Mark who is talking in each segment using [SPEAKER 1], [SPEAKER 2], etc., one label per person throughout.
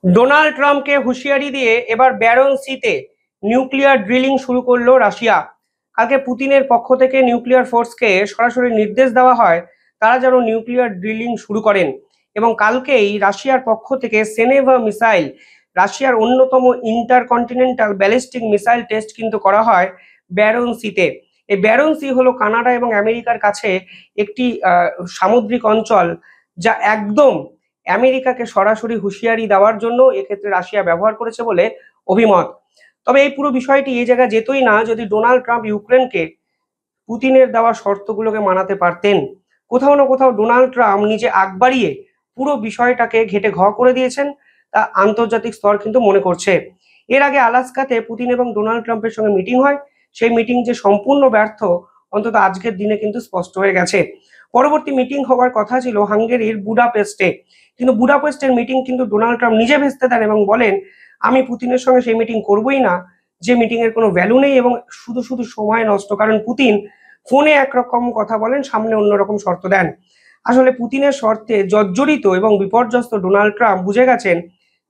[SPEAKER 1] Donald ট্রাম্পকে হুঁশিয়ারি দিয়ে এবার ব্যারন সিতে নিউক্লিয়ার ড্রিলিং শুরু করলো রাশিয়া। কালকে পুতিনের পক্ষ থেকে নিউক্লিয়ার ফোর্সকে সরাসরি নির্দেশ দেওয়া হয় তারা যেন নিউক্লিয়ার ড্রিলিং শুরু করেন। এবং কালকেই রাশিয়ার পক্ষ থেকে সেনেভা মিসাইল, রাশিয়ার অন্যতম ইন্টারকন্টিনেন্টাল ব্যালিস্টিক মিসাইল টেস্ট কিন্তু করা হয় ব্যারন সিতে। এই ব্যারন সি হলো কানাডা এবং আমেরিকার কাছে একটি সামুদ্রিক অঞ্চল, যা একদম আমেরিকাকে সরাসরি হুঁশিয়ারি দেওয়ার জন্য এক্ষেত্রে রাশিয়া ব্যবহার করেছে বলে অভিমত। তবে এই পুরো বিষয়টি এই জায়গায় যেতই না যদি ডোনাল্ড ট্রাম্প ইউক্রেনকে পুতিনের দেওয়া শর্তগুলোকে মানাতে পারতেন। কোথাও না কোথাও ডোনাল্ড ট্রাম্প নিজে আগ বাড়িয়ে পুরো বিষয়টাকে ঘেটে ঘ করে দিয়েছেন, তা আন্তর্জাতিক স্তর কিন্তু মনে করছে। এর আগে আলাস্কাতে পুতিন এবং ডোনাল্ড ট্রাম্পের সঙ্গে মিটিং হয়, সেই মিটিং যে সম্পূর্ণ ব্যর্থ অন্তত আজকের দিনে কিন্তু স্পষ্ট হয়ে গেছে। পরবর্তী মিটিং হওয়ার কথা ছিল হাঙ্গেরির বুডাপেস্টে, কিন্তু বুডাপেস্টের মিটিং কিন্তু ডোনাল্ড ট্রাম্প নিজে ভেস্তে দেন এবং বলেন আমি পুতিনের সঙ্গে সেই মিটিং করবোই না, যে মিটিং এর কোনো ভ্যালু নেই এবং শুধু শুধু সময় নষ্ট। কারণ পুতিন ফোনে একরকম কথা বলেন, সামনে অন্যরকম শর্ত দেন। আসলে পুতিনের শর্তে জর্জরিত এবং বিপর্যস্ত ডোনাল্ড ট্রাম্প বুঝে গেছেন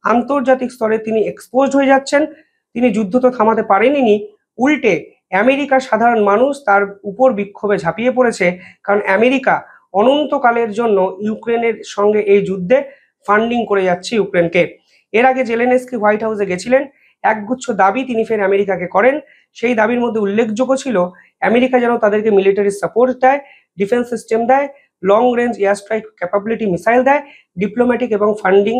[SPEAKER 1] আন্তর্জাতিক স্তরে তিনি এক্সপোজড হয়ে যাচ্ছেন। তিনি যুদ্ধ তো থামাতে পারেননি, উল্টে আমেরিকার সাধারণ মানুষ তার উপর বিক্ষোভে ঝাঁপিয়ে পড়েছে। কারণ আমেরিকা অনন্তকালের জন্য ইউক্রেনের সঙ্গে এই যুদ্ধে ফান্ডিং করে যাচ্ছে ইউক্রেনকে। এর আগে জেলেনস্কি হোয়াইট হাউসে গেছিলেন, একগুচ্ছ দাবি তিনি ফের আমেরিকাকে করেন। সেই দাবির মধ্যে উল্লেখযোগ্য ছিল আমেরিকা যেন তাদেরকে মিলিটারি সাপোর্ট দেয়, ডিফেন্স সিস্টেম দেয়, long range air strike capability missile দেয়, ডিপ্লোম্যাটিক এবং ফান্ডিং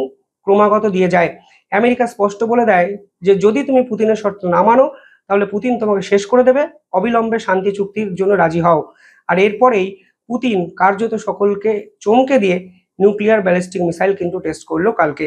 [SPEAKER 1] ক্রমাগত দিয়ে যায়। আমেরিকা স্পষ্ট বলে দেয় যে যদি তুমি পুতিনের শর্ত না মানো তাহলে পুতিন তোমাকে শেষ করে দেবে, অবিলম্বে শান্তি চুক্তির জন্য রাজি হও। আর এরপরেই পুতিন কার্যত সকলকে চমকে দিয়ে নিউক্লিয়ার ব্যালিস্টিক মিসাইল কিন্তু টেস্ট করলো কালকে।